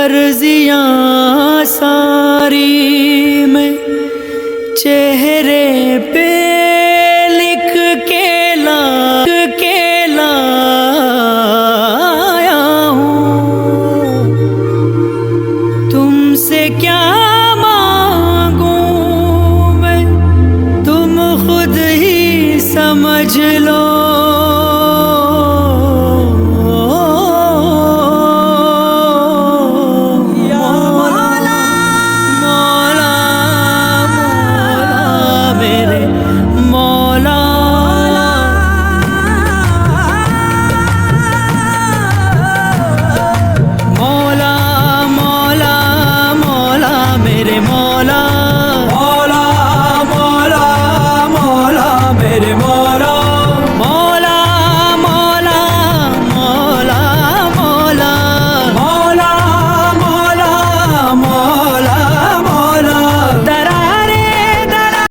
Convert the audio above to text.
अर्जियां सारी मैं चेहरे पे लिख के लाया हूँ। तुमसे क्या